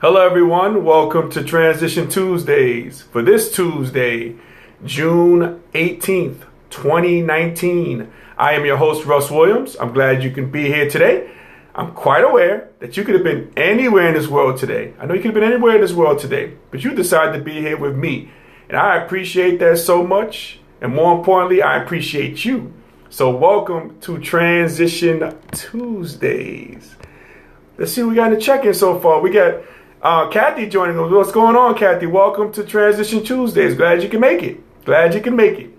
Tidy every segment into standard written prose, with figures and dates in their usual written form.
Hello everyone, welcome to Transition Tuesdays. For this Tuesday, June 18th, 2019, I am your host, Russ Williams. I'm glad you can be here today. I'm quite aware that you could have been anywhere in this world today. I know you could have been anywhere in this world today, but you decided to be here with me. And I appreciate that so much. And more importantly, I appreciate you. So welcome to Transition Tuesdays. Let's see what we got in the check-in so far. We got Kathy joining us. What's going on, Kathy? Welcome to Transition Tuesdays. Glad you can make it.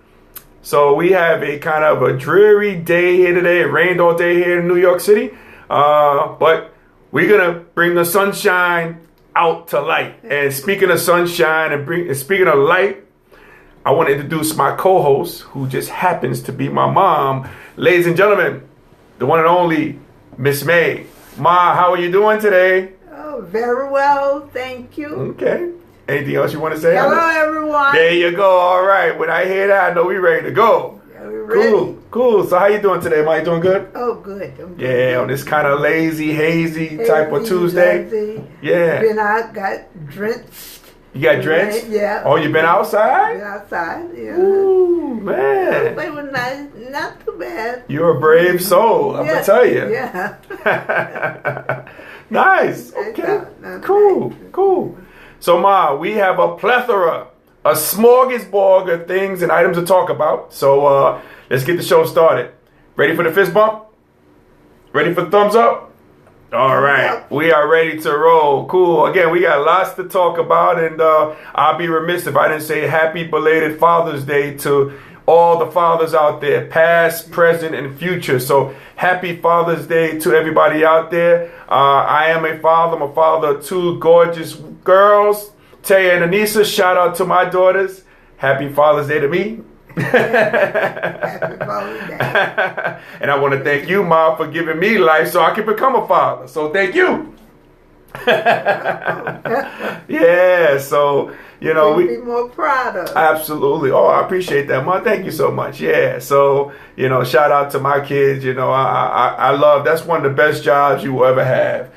So we have a kind of a dreary day here today. It rained all day here in New York City. But we're going to bring the sunshine out to light. And speaking of sunshine and speaking of light, I want to introduce my co-host, who just happens to be my mom. Ladies and gentlemen, the one and only Miss May. Ma, how are you doing today? Oh, very well, thank you. Okay. Anything else you want to say? Hello, everyone. There you go. All right. When I hear that, I know we're ready to go. Yeah, we're ready. Cool. So how you doing today, Ma? You doing good? Oh, good. Yeah, on this kind of lazy, hazy type of Tuesday. Lazy. Yeah. Been out, got drenched. You got drenched? Yeah. Oh, you been outside? Been outside, yeah. Ooh, man. It was nice, not too bad. You're a brave soul, I'm going to tell you. Yeah. Nice. Okay. Cool. So, Ma, we have a plethora, a smorgasbord of things and items to talk about. So, let's get the show started. Ready for the fist bump? Ready for the thumbs up? All right. We are ready to roll. Cool. Again, we got lots to talk about, and I'll be remiss if I didn't say happy belated Father's Day to all the fathers out there, past, present, and future. So happy Father's Day to everybody out there. I am a father. I'm a father of two gorgeous girls, Taya and Anissa. Shout out to my daughters. Happy Father's Day to me. Happy Father's Day. And I want to thank you, Mom, for giving me life so I can become a father. So thank you. Yeah, so we be more proud of. Absolutely. Oh, I appreciate that, Mom. Thank you so much. Yeah. So, shout out to my kids. I love, that's one of the best jobs you will ever have.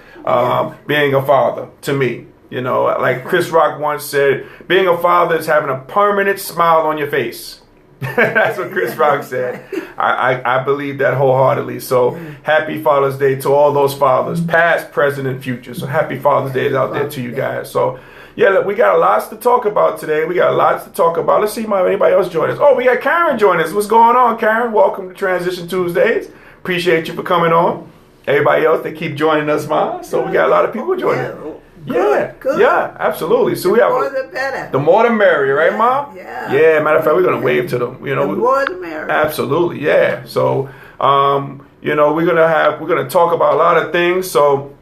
Being a father to me. Like Chris Rock once said, being a father is having a permanent smile on your face. That's what Chris Rock said. I believe that wholeheartedly. So happy Father's Day to all those fathers, past, present, and future. So happy Father's Day is out there to you guys. So yeah, look, we got lots to talk about today. Let's see if anybody else join us. Oh, we got Karen joining us. What's going on, Karen? Welcome to Transition Tuesdays. Appreciate you for coming on. Everybody else, they keep joining us, Ma. So we got a lot of people joining. Good. Yeah, absolutely. So we have more the better. The more the merrier, right, Mom? Yeah. Yeah. Matter of fact, we're gonna wave to them. The more the merrier. Absolutely. Yeah. So, we're gonna talk about a lot of things. So,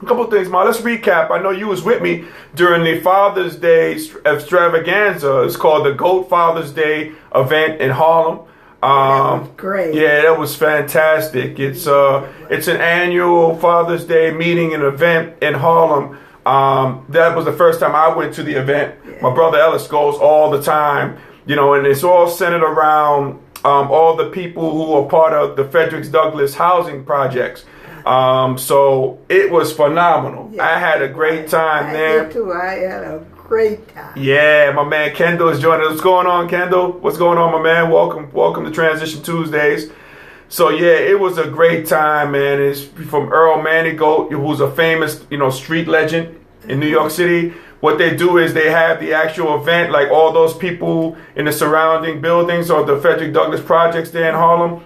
a couple of things, Ma. Let's recap. I know you was with me during the Father's Day extravaganza. It's called the GOAT Father's Day event in Harlem. That was great. Yeah, that was fantastic. It's an annual Father's Day meeting and event in Harlem. That was the first time I went to the event. Yeah. My brother Ellis goes all the time, and it's all centered around all the people who are part of the Frederick Douglass housing projects. So it was phenomenal. Yeah. I had a great time there. I did too. I had a great time. Yeah, my man Kendall is joining us. What's going on, Kendall? What's going on, my man? Welcome to Transition Tuesdays. So yeah, it was a great time, man. It's from Earl Manigault, who's a famous, street legend in New York City. What they do is they have the actual event, like all those people in the surrounding buildings or the Frederick Douglass projects there in Harlem.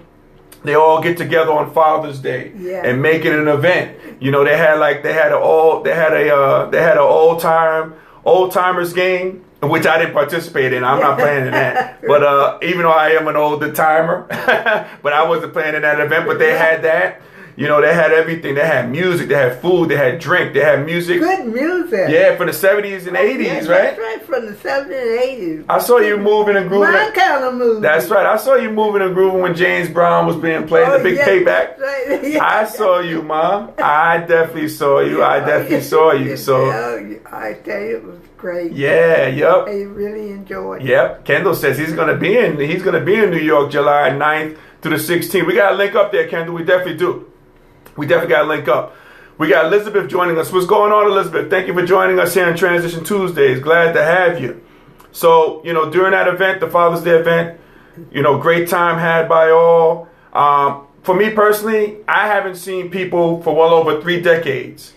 They all get together on Father's Day and make it an event. They had an old timers game, which I didn't participate in. I'm not playing in that. But even though I am an older timer, but I wasn't playing in that event. But they had that. They had everything. They had music. They had food. They had drink. They had music. Good music. Yeah, from the 70s and 80s, right? That's right, from the 70s and 80s. I saw you moving and grooving. My kind of movie. That's right. I saw you moving and grooving when James Brown was being played. The Big Payback. That's right. I saw you, Mom. I definitely saw you. So I tell you, it was great. Yeah, yep. I really enjoyed it. Yep. Kendall says he's gonna be in New York July 9th to the 16th. We gotta link up there, Kendall. We definitely do. We definitely gotta link up. We got Elizabeth joining us. What's going on, Elizabeth? Thank you for joining us here on Transition Tuesdays. Glad to have you. So, during that event, the Father's Day event, great time had by all. For me personally, I haven't seen people for well over 3 decades.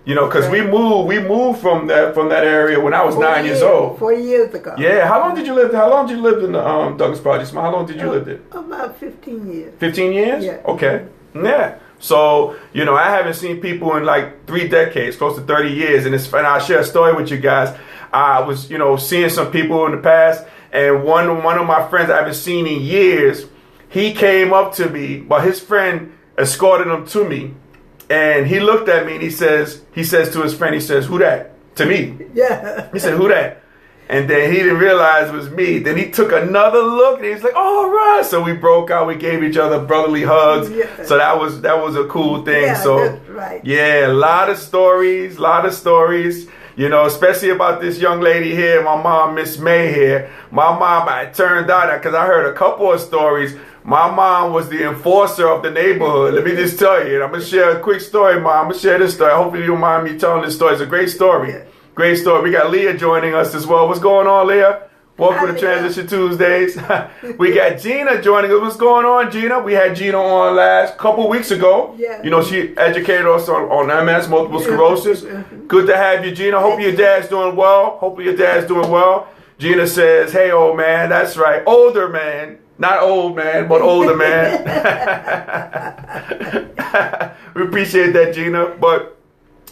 Because we moved from that area when I was 9 years old. 4 years ago. Yeah. How long did you live there? How long did you live in the Douglas Projects? How long did you live there? About 15 years. 15 years? Yeah. Okay. Yeah. So, I haven't seen people in like 3 decades, close to 30 years. And I'll share a story with you guys. I was, seeing some people in the past, and one of my friends I haven't seen in years, he came up to me, but his friend escorted him to me. And he looked at me and he says to his friend, he says, "Who that?" To me. Yeah. He said, "Who that?" And then he didn't realize it was me. Then he took another look and he's like, "All right." So we broke out. We gave each other brotherly hugs. Yeah. So that was a cool thing. Yeah, so that's right. Yeah, a lot of stories, especially about this young lady here, my mom, Miss May here. My mom, it turned out, because I heard a couple of stories, my mom was the enforcer of the neighborhood. Let me just tell you, and I'm going to share a quick story, Mom. I'm going to share this story. Hopefully you don't mind me telling this story. It's a great story. Yeah. Great story. We got Leah joining us as well. What's going on, Leah? Welcome to Transition Tuesdays. We got Gina joining us. What's going on, Gina? We had Gina on last couple weeks ago. Yeah. She educated us on MS, multiple sclerosis. Good to have you, Gina. Hopefully your dad's doing well. Gina says, "Hey, old man." That's right. Older man. Not old man, but older man. We appreciate that, Gina. But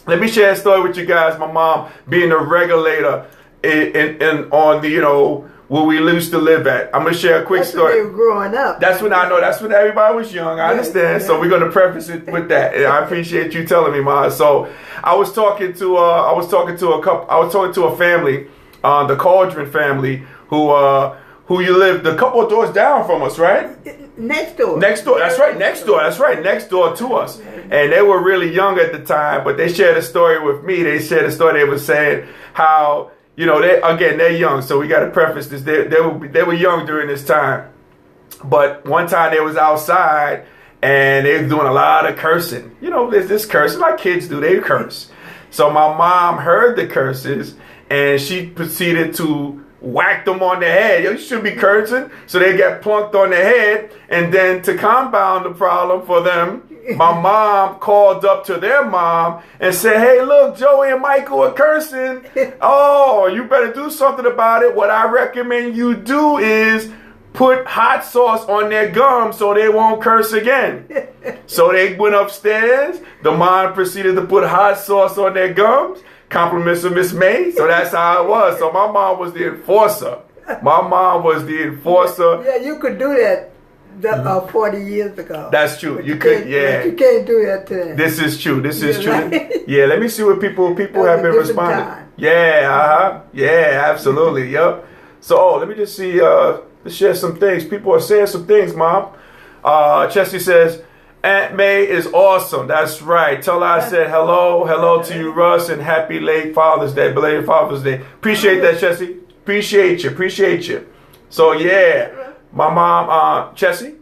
let me share a story with you guys. My mom being a regulator on the, where we used to live at. I'm going to share a quick story. When they were growing up. That's when everybody was young. I understand. Yeah. So we're going to preface it with that. And I appreciate you telling me, Mom. So I was talking to a family, the Cauldron family, who you lived a couple of doors down from us, right? Next door. That's right. Next door to us. And they were really young at the time, but they shared a story with me. They shared a story. They were saying how, they're young. So we got to preface this. They were young during this time. But one time they was outside and they was doing a lot of cursing. There's this cursing like kids do. They curse. So my mom heard the curses and she proceeded to whacked them on the head. You should be cursing. So they got plunked on the head. And then to compound the problem for them, my mom called up to their mom and said, "Hey, look, Joey and Michael are cursing. Oh, you better do something about it. What I recommend you do is put hot sauce on their gums so they won't curse again." So they went upstairs. The mom proceeded to put hot sauce on their gums. Compliments of Miss May. So that's how it was. So my mom was the enforcer. Yeah, you could do that 40 years ago. That's true. But you could, yeah. But you can't do that today. This is true. Right? Yeah, let me see what people have been responding. Time. Yeah, yeah, absolutely. Yep. So, let me just see, let's share some things. People are saying some things, Mom. Chessie says, "Aunt May is awesome." That's right. Tell her I said hello to you, Russ, and happy late Father's Day, belated Father's Day. Appreciate that, Chessie. Appreciate you. So yeah, my mom, Chessie,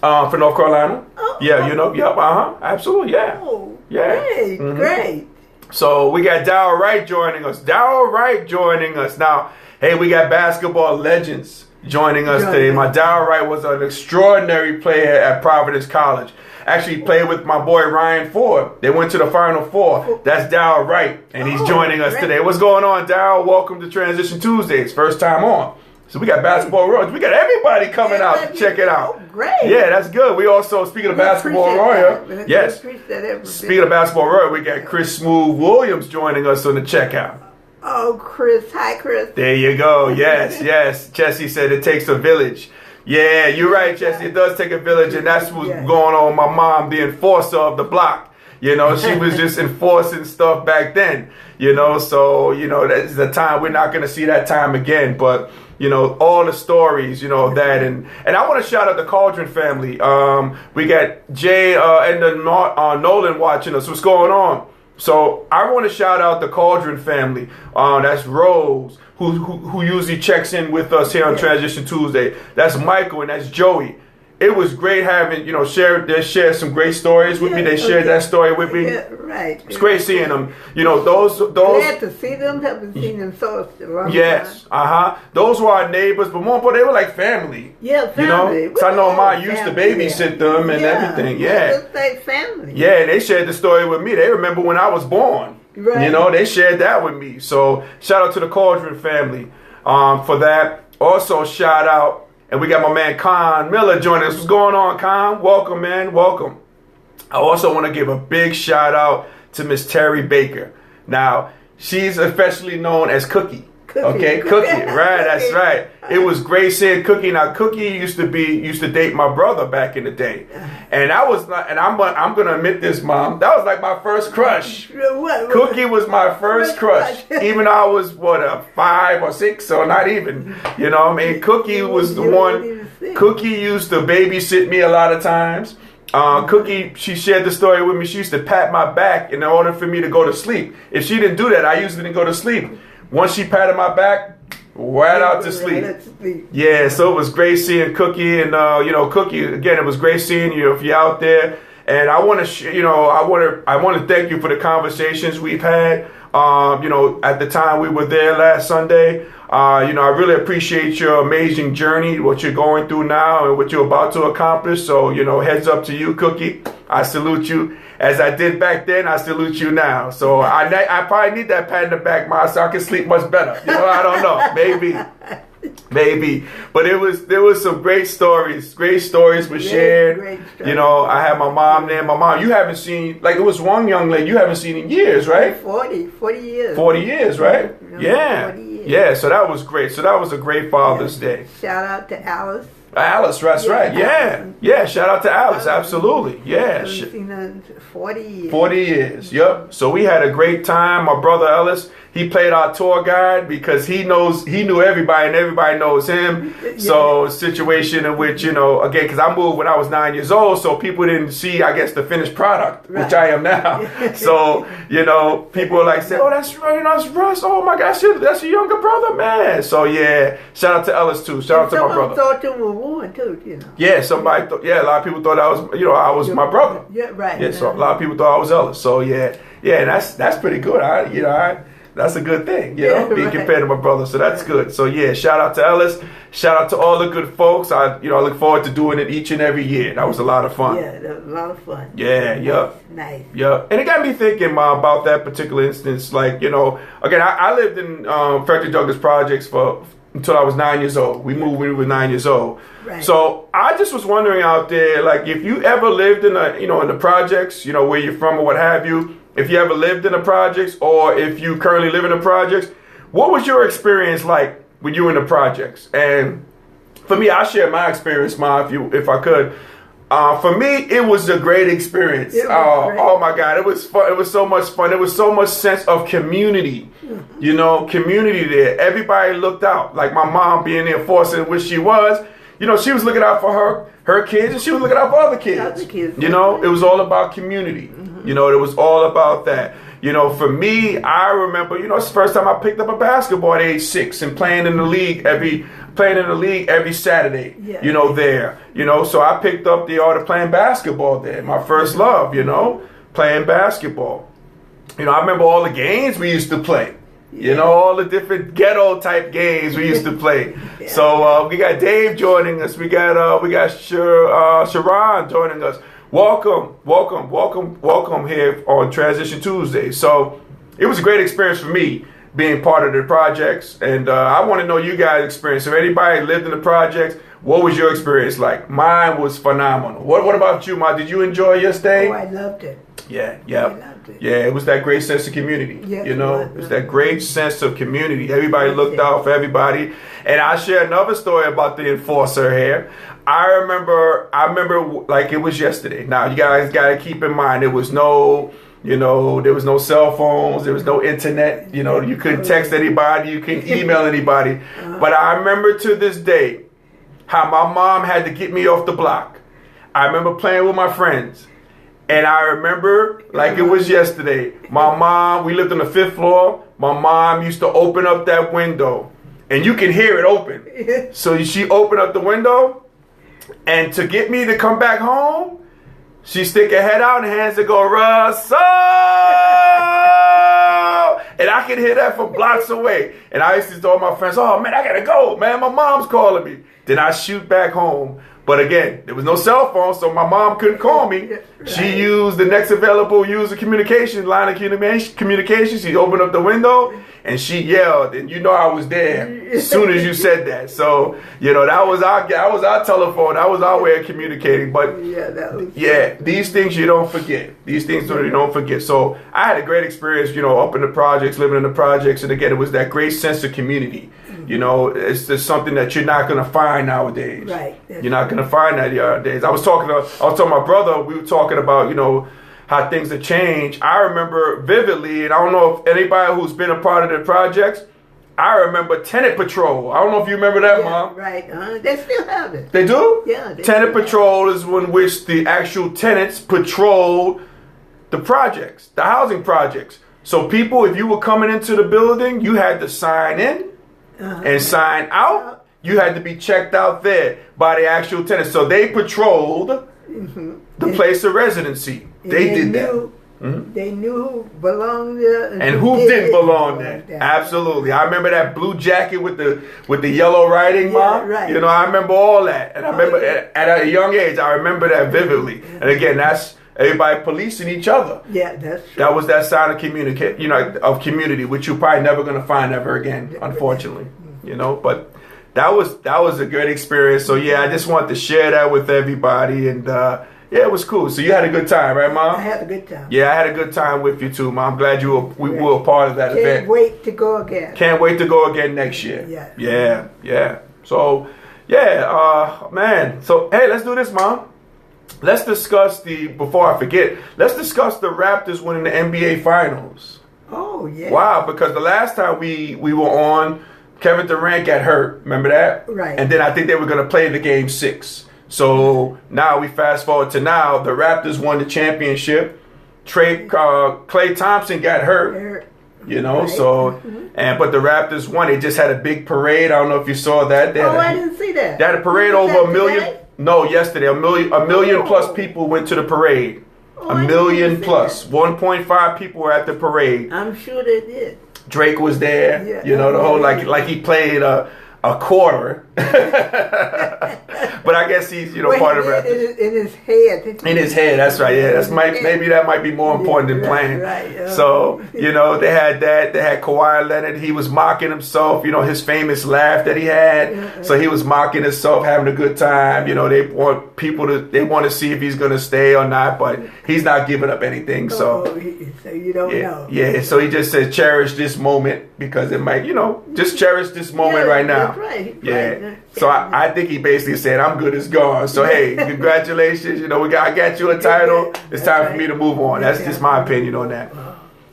from North Carolina. Yeah, absolutely, yeah. Oh, yeah. Great. So we got Darryl Wright joining us. Now, hey, we got basketball legends joining us today. My Darryl Wright was an extraordinary player at Providence College. Actually played with my boy Ryan Ford. They went to the Final Four. That's Darryl Wright, and he's joining us today. What's going on, Darryl? Welcome to Transition Tuesdays. First time on. So we got basketball royals. We got everybody coming out to check it out. Oh, great. Yeah, that's good. We also, speaking of basketball royal, yes. Speaking of basketball royal, we got Chris Smooth Williams joining us on the checkout. Oh, Chris. Hi, Chris. There you go. Yes. Chessie said it takes a village. Yeah, you're right, Chessie. It does take a village, and that's what's going on with my mom, the enforcer of the block. She was just enforcing stuff back then. So, that's the time. We're not going to see that time again. But, all the stories, that. And I want to shout out the Cauldron family. We got Jay and the Nolan watching us. What's going on? So I want to shout out the Cauldron family. That's Rose, who usually checks in with us here on Transition Tuesday. That's Michael and that's Joey. it was great having, they shared some great stories with me. They shared that story with me. Yeah, right. It's great seeing them. Those. Glad to see them. Haven't seen them so long. Yes. Those were our neighbors, but more important, they were like family. Yeah, family. Because I know Ma used to babysit them and everything. Yeah. It's like family. Yeah, and they shared the story with me. They remember when I was born. Right. They shared that with me. So shout out to the Cauldron family for that. Also shout out. And we got my man Con Miller joining us. What's going on, Con? Welcome, man. Welcome. I also want to give a big shout out to Miss Terry Baker. Now, she's affectionately known as Cookie. Okay, Cookie. Right, that's right. It was great seeing Cookie. Now, Cookie used to date my brother back in the day, and that was not. And I'm gonna admit this, Mom. That was like my first crush. Cookie was my first crush, even though I was 5 or 6, or not even. Cookie was the one. Cookie used to babysit me a lot of times. Cookie, she shared the story with me. She used to pat my back in order for me to go to sleep. If she didn't do that, I usually didn't go to sleep. Once she patted my back, right out to sleep. Yeah, so it was great seeing Cookie, and Cookie again. It was great seeing you if you're out there. And I want to, I want to thank you for the conversations we've had. At the time we were there last Sunday. I really appreciate your amazing journey, what you're going through now, and what you're about to accomplish. So, heads up to you, Cookie. I salute you. As I did back then, I salute you now. So I probably need that pat in the back, Ma, so I can sleep much better. I don't know. Maybe. But there was some great stories. Great stories were shared. Great stories. I had my mom there. My mom, you haven't seen, it was one young lady you haven't seen in years, right? 40 years. 40 years, right? Yeah. 40 years. Yeah, so that was great. So that was a great Father's Day. Shout out to Alice. Alice, that's right. Yeah. Yeah, shout out to Alice. Absolutely. Yeah. I've seen her in 40 years. 40 years. Yep. So we had a great time. My brother Ellis, he played our tour guide because he knew everybody and everybody knows him. Yeah. So situation in which, again, because I moved when I was 9 years old, so people didn't see, I guess, the finished product, which I am now. So, people were like, saying, oh, that's Russ. Oh my gosh, that's your younger brother, man. So yeah, shout out to Ellis too. Shout out to my brother. Thought you were one too, Yeah, somebody thought, a lot of people thought I was my brother. Yeah, right. Yeah, so a lot of people thought I was Ellis. So yeah, and that's pretty good. That's a good thing, being compared to my brother. So that's good. So yeah, shout out to Ellis. Shout out to all the good folks. I look forward to doing it each and every year. That was a lot of fun. Yeah, that was a lot of fun. Yeah, yep. Nice. Yep. And it got me thinking, Ma, about that particular instance. Like, again, I lived in Frederick Douglass Projects until I was 9 years old. We moved when we were 9 years old. Right. So I just was wondering out there, like, if you ever lived in in the projects, where you're from or what have you. If you ever lived in the projects, or if you currently live in the projects, what was your experience like when you were in the projects? And for me, I'll share my experience, Ma, if I could. For me, it was a great experience. Great. Oh my God, it was fun. It was so much fun. There was so much sense of community. Community there. Everybody looked out. Like my mom being there, forcing which she was. She was looking out for her kids, and she was looking out for other kids. It was all about community. It was all about that. For me, I remember, it's the first time I picked up a basketball at age 6 and playing in the league every Saturday. Yeah. There. So I picked up the art of playing basketball there. My first love, playing basketball. I remember all the games we used to play. All the different ghetto type games we used to play. Yeah. So we got Dave joining us. We got Sharon joining us. Welcome here on Transition Tuesday. So it was a great experience for me being part of the projects, and I want to know you guys' experience. If anybody lived in the projects, what was your experience like? Mine was phenomenal. What about you, Ma? Did you enjoy your stay? Oh, I loved it. Yeah. I loved it. Yeah, it was that great sense of community. Yeah, it was that great sense of community. Everybody looked out for everybody. And I'll share another story about the enforcer here. I remember like it was yesterday. Now, you guys got to keep in mind, there was no cell phones, there was no internet, you couldn't text anybody, you couldn't email anybody. But I remember to this day how my mom had to get me off the block. I remember playing with my friends. And I remember like it was yesterday, my mom, we lived on the 5th floor. My mom used to open up that window and you can hear it open. So she opened up the window And to get me to come back home, she stick her head out and hands to go, Russell! And I could hear that from blocks away. And I used to tell my friends, oh man, I gotta go, man, my mom's calling me. Then I shoot back home. But again, there was no cell phone, so my mom couldn't call me. She used the next available user communication, line of communication. She opened up the window and she yelled, and you know I was there as soon as you said that. So, you know, that was our telephone. That was our way of communicating. But these things you don't forget. These things you don't forget. So I had a great experience, you know, up in the projects, living in the projects. And again, it was that great sense of community. You know, it's just something that you're not going to find nowadays. Right. You're not going to find that nowadays. I was talking to my brother. We were talking about, you know, how things have changed. I remember vividly, and I don't know if anybody who's been a part of the projects, I remember Tenant Patrol. I don't know if you remember that, Mom. Right. They still have it. They do? Yeah. Tenant Patrol is in which the actual tenants patrolled the projects, the housing projects. So people, if you were coming into the building, you had to sign in and sign out. You had to be checked out there by the actual tenants. So they patrolled the place of residency. They did that. They knew who belonged there and who didn't belong there. Absolutely. I remember that blue jacket with the yellow writing, Mom. Right. You know, I remember all that. And I remember at a young age, I remember that vividly. And again, that's everybody policing each other. Yeah, that's true. That was that sign of community, which you're probably never going to find ever again, unfortunately. You know, but that was a great experience. So yeah, I just wanted to share that with everybody, and yeah, it was cool. So you had a good time, right, Mom? I had a good time. Yeah, I had a good time with you too, Mom. I'm glad we were a part of that event. Can't wait to go again. Can't wait to go again next year. Yeah. So yeah, man. So hey, let's do this, Mom. Let's discuss before I forget, let's discuss the Raptors winning the NBA Finals. Oh yeah. Wow, because the last time we were on, Kevin Durant got hurt. Remember that? Right. And then I think they were going to play the game 6. So now we fast forward to now. The Raptors won the championship. Klay Thompson got hurt. You know, right. So but the Raptors won. They just had a big parade. I don't know if you saw that. I didn't see that. They had a parade over a million. Today? No, yesterday. A million plus people went to the parade. Oh, a million plus. 1.5 people were at the parade. I'm sure they did. Drake was there, you know, the whole like he played a quarter, but I guess he's part of the Raptors. In his head. In his head, that's right. Yeah, maybe that might be more important than playing. Right. So you know they had that. They had Kawhi Leonard. He was mocking himself. You know his famous laugh that he had. So he was mocking himself, having a good time. You know they want to see if he's going to stay or not, but he's not giving up anything. So you don't know. Yeah. So he just says cherish this moment because it might, just cherish this moment right now. Right. Yeah. So I think he basically said, I'm good as gone. So, hey, congratulations. I got you a title. It's time for me to move on. That's just my opinion on that.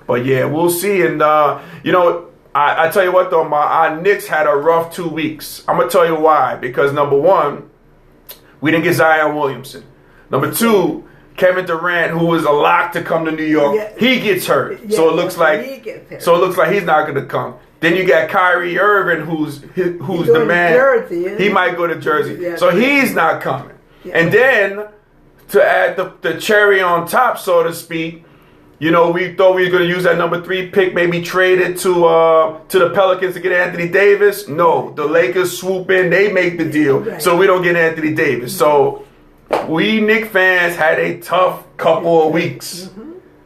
But, yeah, we'll see. And, I tell you what, though, our Knicks had a rough 2 weeks. I'm going to tell you why. Because, number one, we didn't get Zion Williamson. Number two, Kevin Durant, who was a lock to come to New York, he gets hurt. So it looks like he's not going to come. Then you got Kyrie Irving, who's the man. Jersey, he might go to Jersey. Yeah, so he's not coming. Yeah. And then to add the cherry on top, so to speak, we thought we were going to use that number 3 pick, maybe trade it to the Pelicans to get Anthony Davis. No, the Lakers swoop in, they make the deal. Right. So we don't get Anthony Davis. So we Knicks fans had a tough couple of weeks.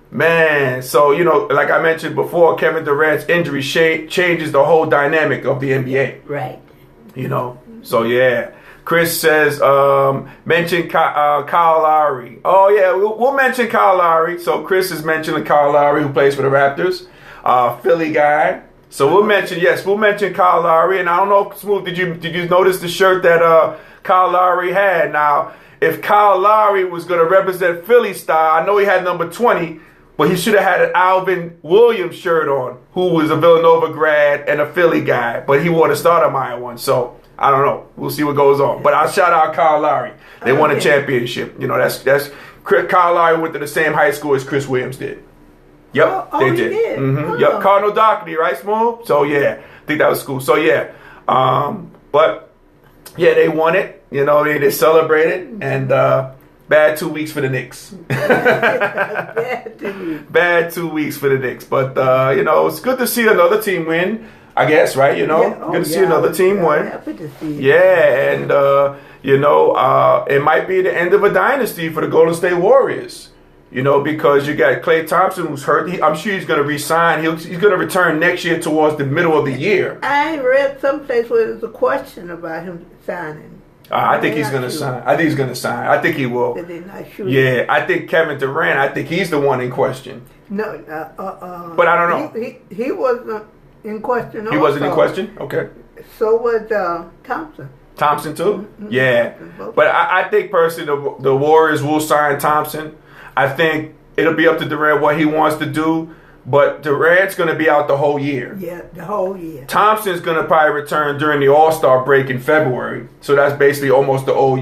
Man, so, like I mentioned before, Kevin Durant's injury changes the whole dynamic of the NBA. Right. So, yeah. Chris says, mention Kyle Lowry. Oh, yeah, we'll mention Kyle Lowry. So, Chris is mentioning Kyle Lowry, who plays for the Raptors, Philly guy. So, we'll mention Kyle Lowry. And I don't know, Smooth, did you notice the shirt that Kyle Lowry had? Now, if Kyle Lowry was going to represent Philly style, I know he had number 20, but he should have had an Alvin Williams shirt on, who was a Villanova grad and a Philly guy, but he wore the Stoudemire one. So I don't know. We'll see what goes on. But I'll shout out Kyle Lowry. They won a championship. That's Kyle Lowry went to the same high school as Chris Williams did. Yep, they did. Yep, Cardinal Doherty, right, Smooth? So yeah, I think that was cool. So yeah, but Yeah, they won it. You know, they celebrated, and bad 2 weeks for the Knicks. Bad 2 weeks for the Knicks. But you know, it's good to see another team win. I guess, right? You know, good to see another team win. Happy to see it. Yeah, and you know, it might be the end of a dynasty for the Golden State Warriors. You know, because you got Klay Thompson who's hurt. I'm sure he's going to resign. He's going to return next year towards the middle of the year. I read someplace where there's a question about him signing. I think he's going to sign. I think he's going to sign. I think he will. They're not sure. Yeah, I think Kevin Durant. I think he's the one in question. No, but I don't know. He wasn't in question. He wasn't in question. Okay. So was Thompson. Thompson too. Mm-hmm. Yeah, but I think personally the Warriors will sign Thompson. I think it'll be up to Durant what he wants to do, but Durant's going to be out the whole year. Yeah, the whole year. Thompson's going to probably return during the All-Star break in February, so that's basically almost the whole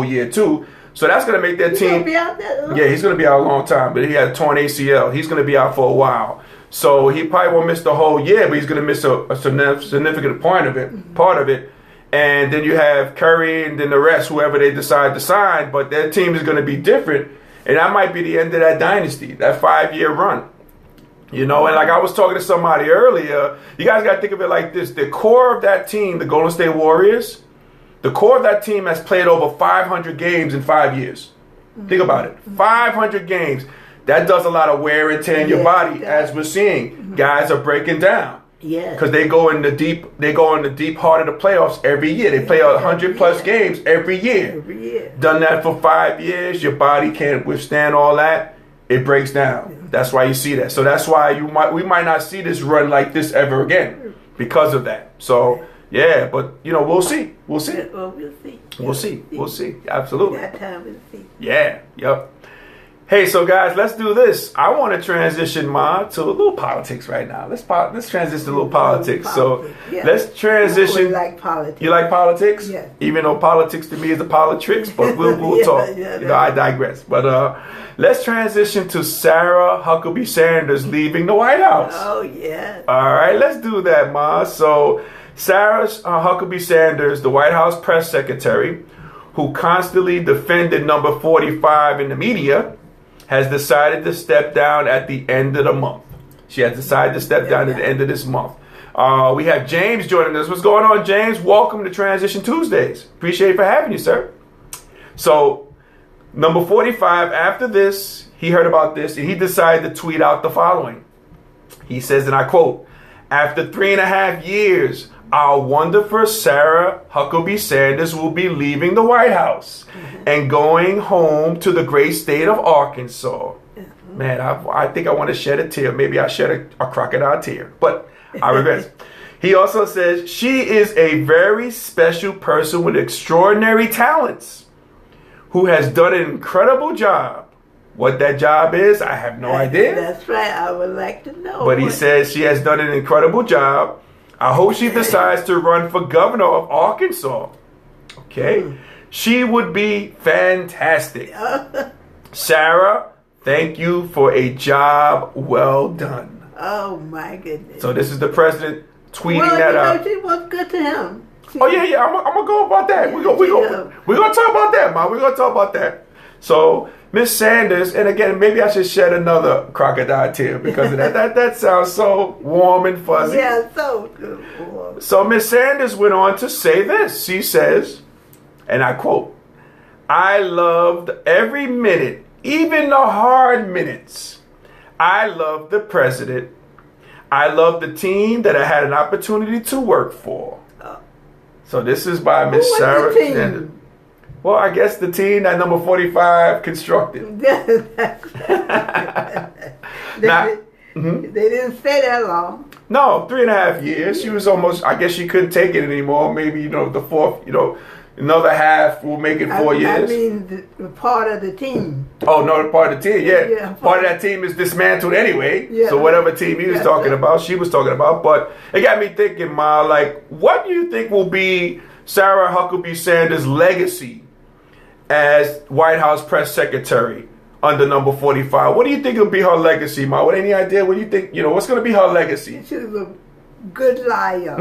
year too. So that's going to make that team. He's going to be out there. Yeah, he's going to be out a long time, but he had a torn ACL. He's going to be out for a while, so he probably won't miss the whole year, but he's going to miss a significant part of it. And then you have Curry and then the rest, whoever they decide to sign, but their team is going to be different. And that might be the end of that dynasty, that 5-year run. You know, and like I was talking to somebody earlier, you guys got to think of it like this. The core of that team, the Golden State Warriors, the core of that team has played over 500 games in 5 years. Think about it. 500 games. That does a lot of wear and tear in your body, as we're seeing. Guys are breaking down. Yeah. Because they go in the deep heart of the playoffs every year. They play 100+ games every year. Done that for 5 years. Your body can't withstand all that. It breaks down. That's why you see that. So that's why we might not see this run like this ever again because of that. So yeah, but you know, we'll see. We'll see. Well, we'll see. We'll see. We'll see. Absolutely. That time we'll see. Yeah. Yep. Hey, so guys, let's do this. I want to transition, Ma, to a little politics right now. Let's transition to a little politics. So let's transition. I like politics. You like politics? Yeah. Even though politics to me is a politics, but we'll talk. You know, I digress. But let's transition to Sarah Huckabee Sanders leaving the White House. Oh, yeah. All right, let's do that, Ma. So Sarah Huckabee Sanders, the White House press secretary, who constantly defended number 45 in the media, has decided to step down at the end of the month. She has decided to step down at the end of this month. We have James joining us. What's going on, James? Welcome to Transition Tuesdays. Appreciate you for having you, sir. So, number 45, after this, he heard about this, and he decided to tweet out the following. He says, and I quote, "After 3.5 years, our wonderful Sarah Huckabee Sanders will be leaving the White House and going home to the great state of Arkansas." Man, I think I want to shed a tear. Maybe I shed a crocodile tear, but I regret. He also says, "She is a very special person with extraordinary talents who has done an incredible job." What that job is, I have no idea. That's right. I would like to know. But he says she has done an incredible job. I hope she decides to run for governor of Arkansas. Okay. She would be fantastic. Sarah, thank you for a job well done. Oh, my goodness. So this is the president tweeting that out. She was good to him. Oh, yeah. I'm going to go about that. We're going to talk about that, Ma. We're going to talk about that. So Miss Sanders, and again, maybe I should shed another crocodile tear because of that. That sounds so warm and fuzzy. Yeah, so good. So Miss Sanders went on to say this. She says, and I quote, "I loved every minute, even the hard minutes. I loved the president. I loved the team that I had an opportunity to work for." So this is by Miss Sarah Sanders. Well, I guess the team that number 45 constructed. They didn't stay that long. No, 3.5 years. She was almost, I guess she couldn't take it anymore. Maybe, the fourth, another half will make it 4 years. I mean, the part of the team. Oh, no, the part of the team, Yeah, part of that team is dismantled anyway. Yeah. So whatever team he was talking about, she was talking about. But it got me thinking, Ma, like, what do you think will be Sarah Huckabee Sanders' legacy as White House press secretary under number 45? What do you think will be her legacy, Ma? What, any idea? What do you think, what's going to be her legacy? She was a good liar.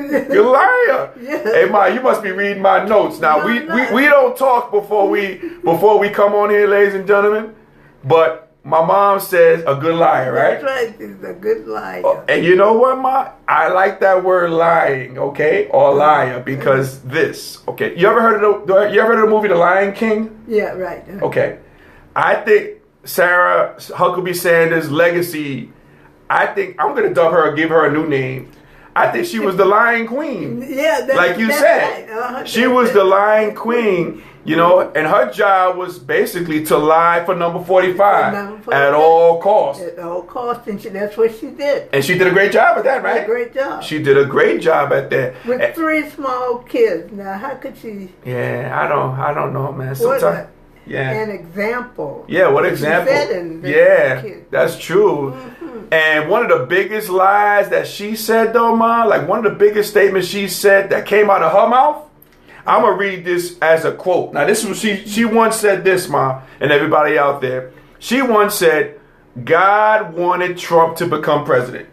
Good liar. Yes. Hey, Ma, you must be reading my notes. Now, we don't talk before we come on here, ladies and gentlemen. But my mom says a good liar, right? That's right. She's a good liar. And you know what, Ma? I like that word lying, okay? Or liar, because this, okay? You ever heard of the movie The Lion King? Yeah, right. Okay. I think Sarah Huckabee Sanders' legacy, I think I'm going to dub her, give her a new name. I think she was the Lion Queen. Yeah, like you said. Right. She was the Lion Queen, you know, and her job was basically to lie for number 45 at all costs. At all costs, and that's what she did. And she did a great job at that, right? A great job. She did a great job at that. With 3 small kids. Now, how could she? Yeah, I don't know, man. Sometimes. Yeah. An example. Yeah, what example? Yeah, that's true. Mm-hmm. And one of the biggest lies that she said, though, Ma, like one of the biggest statements she said that came out of her mouth, I'm going to read this as a quote. Now, this was she once said this, Ma, and everybody out there. She once said, God wanted Trump to become president.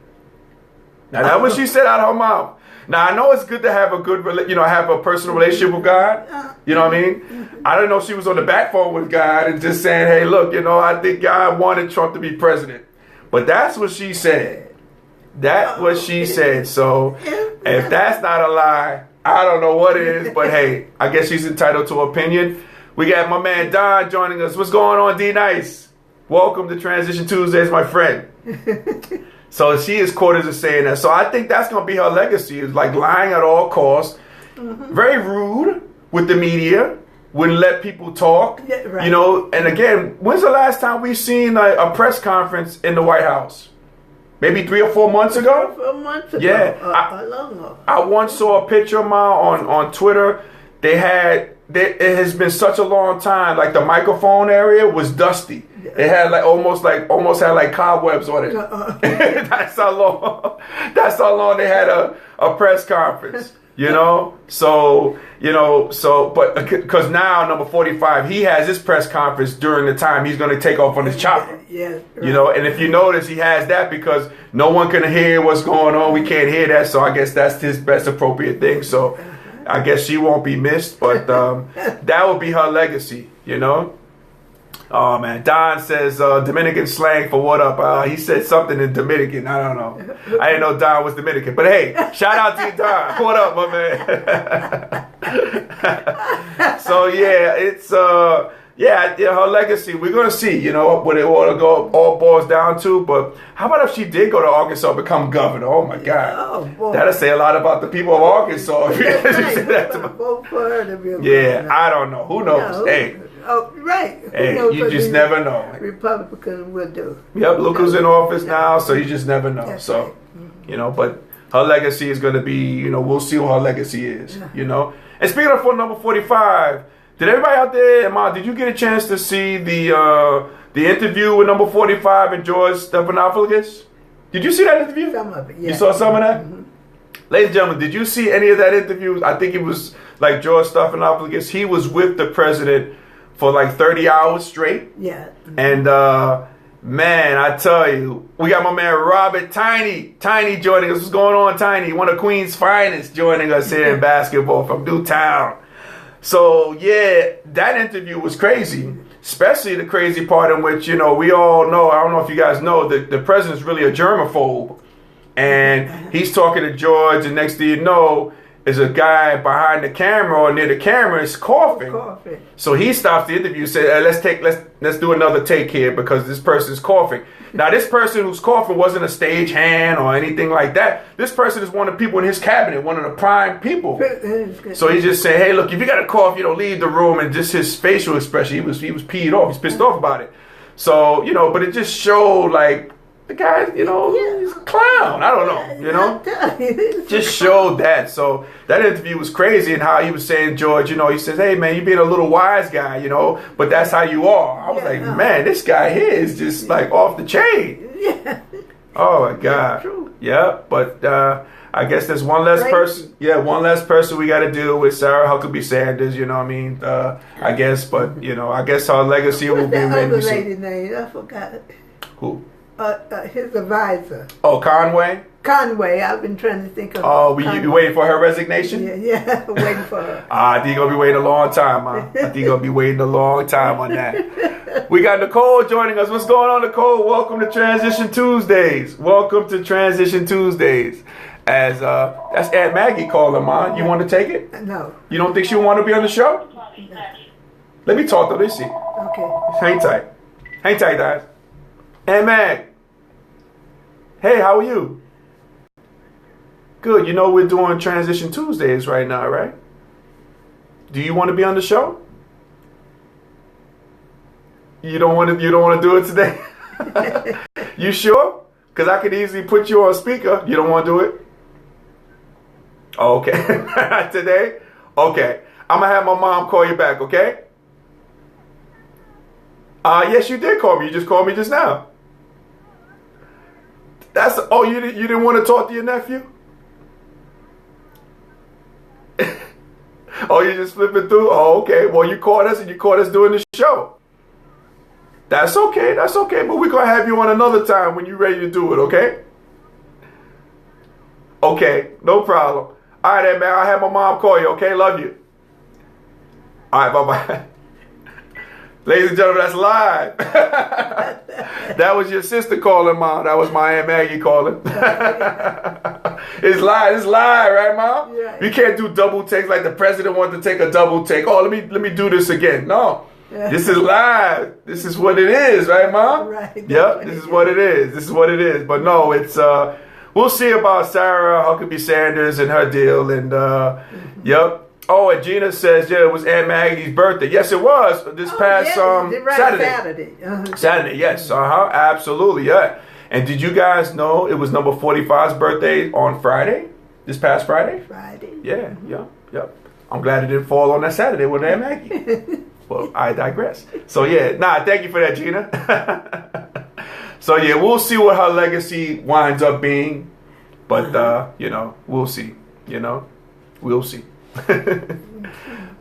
Now, that was she said out of her mouth. Now, I know it's good to have have a personal relationship with God. You know what I mean? I don't know if she was on the back phone with God and just saying, hey, look, I think God wanted Trump to be president. But that's what she said. That's what she said. So if that's not a lie, I don't know what is. But hey, I guess she's entitled to opinion. We got my man Don joining us. What's going on, D Nice? Welcome to Transition Tuesdays, my friend. So she is quoted as saying that. So I think that's going to be her legacy, is like lying at all costs. Mm-hmm. Very rude with the media. Wouldn't let people talk. Yeah, right. And again, when's the last time we've seen a press conference in the White House? Maybe 3 or 4 months ago? 4 months ago. Yeah. I once saw a picture of mine on Twitter. It has been such a long time. Like the microphone area was dusty. It had almost had cobwebs on it. That's how long they had a press conference. So but because now number 45, he has his press conference during the time he's going to take off on his chopper. Yeah. Right. And if you notice, he has that because no one can hear what's going on. We can't hear that, so I guess that's his best appropriate thing. So I guess she won't be missed, but that would be her legacy. Oh man, Don says Dominican slang for what up? He said something in Dominican. I don't know. I didn't know Don was Dominican, but hey, shout out to you, Don. What up, my man? So yeah, it's her legacy. We're gonna see, what it all boils down to. But how about if she did go to Arkansas and become governor? Oh my God, that'll say a lot about the people of Arkansas. Yeah, I don't know. Who knows? Hey. Oh, right. Hey, you just never know. Republicans will do. Yep, look who's in office now, so you just never know. That's so, right. But her legacy is going to be, we'll see what her legacy is, And speaking of number 45, did everybody out there, Ma, did you get a chance to see the interview with number 45 and George Stephanopoulos? Did you see that interview? Some of it, yeah. You saw some of that? Mm-hmm. Ladies and gentlemen, did you see any of that interview? I think it was like George Stephanopoulos. He was with the president for like 30 hours straight. Yeah. And man, I tell you, we got my man Robert Tiny joining us. What's going on, Tiny? One of Queens' finest joining us here in basketball from Newtown. So yeah, that interview was crazy. Especially the crazy part in which, we all know, I don't know if you guys know, that the president's really a germaphobe. And he's talking to George, and next thing you know, is a guy behind the camera or near the camera is coughing. So he stops the interview and says, let's do another take here because this person's coughing. Now, this person who's coughing wasn't a stage hand or anything like that. This person is one of the people in his cabinet, one of the prime people. So he just said, hey, look, if you got a cough, leave the room. And just his facial expression, he was peed off. He's pissed off about it. So, but it just showed like, the guy, he's a clown. I don't know, Just showed that. So that interview was crazy, and how he was saying, George, he says, hey, man, you're being a little wise guy, but that's how you are. I was like, man, this guy here is just like off the chain. Yeah. Oh, my God. Yeah, but I guess there's one less person. Yeah, one less person we got to deal with, Sarah Huckabee Sanders, I guess, but, I guess our legacy will be What's that made. other lady name? I forgot. Who? his advisor. Oh, Conway? Conway. I've been trying to think of. Oh, you waiting for her resignation? Yeah, waiting for her. I think you're going to be waiting a long time, man. I think you're going to be waiting a long time on that. We got Nicole joining us. What's going on, Nicole? Welcome to Transition Tuesdays. Welcome to Transition Tuesdays. As that's Aunt Maggie calling, man. You want to take it? No. You don't think she'll want to be on the show? No. Let me talk to her. Let's see. Okay. Hang tight. Hang tight, guys. Aunt Mag. Hey, how are you? Good. You know we're doing Transition Tuesdays right now, right? Do you want to be on the show? You don't want to do it today? You sure? Because I could easily put you on speaker. You don't want to do it? Oh, okay. Today? Okay. I'm going to have my mom call you back, okay? Yes, you did call me. You just called me just now. You didn't want to talk to your nephew? Oh, you just flipping through? Oh, okay. Well, you caught us and you caught us doing the show. That's okay. That's okay. But we're going to have you on another time when you're ready to do it, okay? Okay. No problem. All right, then, man. I'll have my mom call you, okay? Love you. All right. Bye-bye. Ladies and gentlemen, that's live. That was your sister calling, Mom. That was my Aunt Maggie calling. It's live. It's live, right, Mom? Yeah. You can't do double takes like the president wanted to take a double take. Oh, let me do this again. No. Yeah. This is live. This is what it is, right, Mom? Right. Yep. This is what it is. This is what it is. But no, it's we'll see about Sarah Huckabee Sanders and her deal. And yep. Oh, and Gina says, yeah, it was Aunt Maggie's birthday. Yes, it was. This past Saturday. Saturday, yes. Absolutely, yeah. And did you guys know it was number 45's birthday on Friday? This past Friday? Friday. Yeah, yep. I'm glad it didn't fall on that Saturday with Aunt Maggie. Well, I digress. So, yeah, thank you for that, Gina. So, yeah, we'll see what her legacy winds up being. But, we'll see. We'll see.